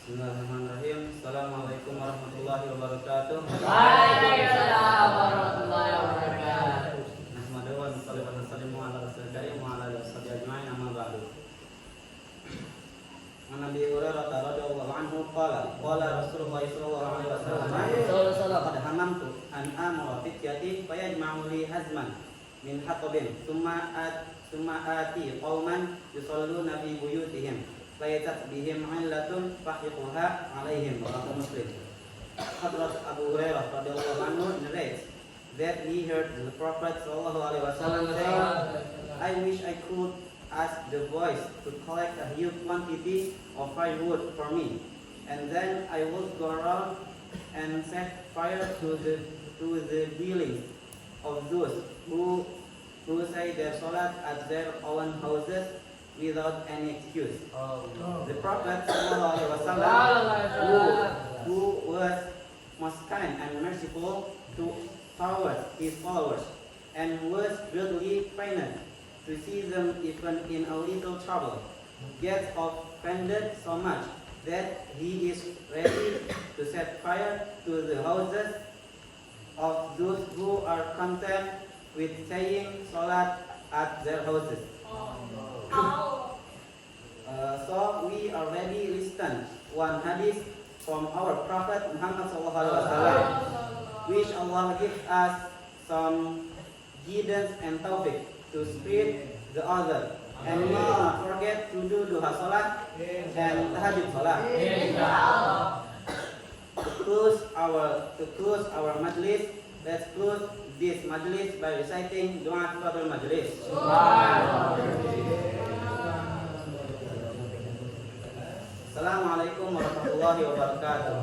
Bismillahirrahmanirrahim. Assalamualaikum warahmatullahi wabarakatuh. Waalaikumsalam warahmatullahi wabarakatuh. Nahmaduhu wa nusalli wa nusallimu ala rasulil karim wa ala alihi washabihi ajma'in, amma ba'du. An Abi Hurairah radhiyallahu anhu qala Rasulullah sallallahu alaihi wasallam qad hamamtu an amura fityati fayajma'u li hazman min hatabin thumma ati qauman yusalluna fi buyutihim fayatat bihim 'illatun fahiquha 'alaihim. Rawahu Muslim. Hadrat Abu Hurairah radhiyallahu anhu narrates that he heard the Prophet sallallahu alaihi wasallam say, I wish I could ask the boys to collect a huge quantity of firewood for me, and then I would go around and set fire to the dwellings of those who say their salat at their own houses without any excuse. The Prophet sallallahu alaihi wasallam, who was most kind and merciful towards his followers, and was greatly pained to see them even in a little trouble, gets offended so much that he is ready to set fire to the houses of those who are content with saying salat at their houses. So we already listened one hadith from our Prophet Muhammad sallallahu alaihi wasallam, which Allah gives us some guidance and tawfiq to spread the other, and we will not forget to do duha salat and tahajjud salat. To close our majlis, let's close this majlis by reciting doa Fatul Majlis. Assalamualaikum warahmatullahi wabarakatuh.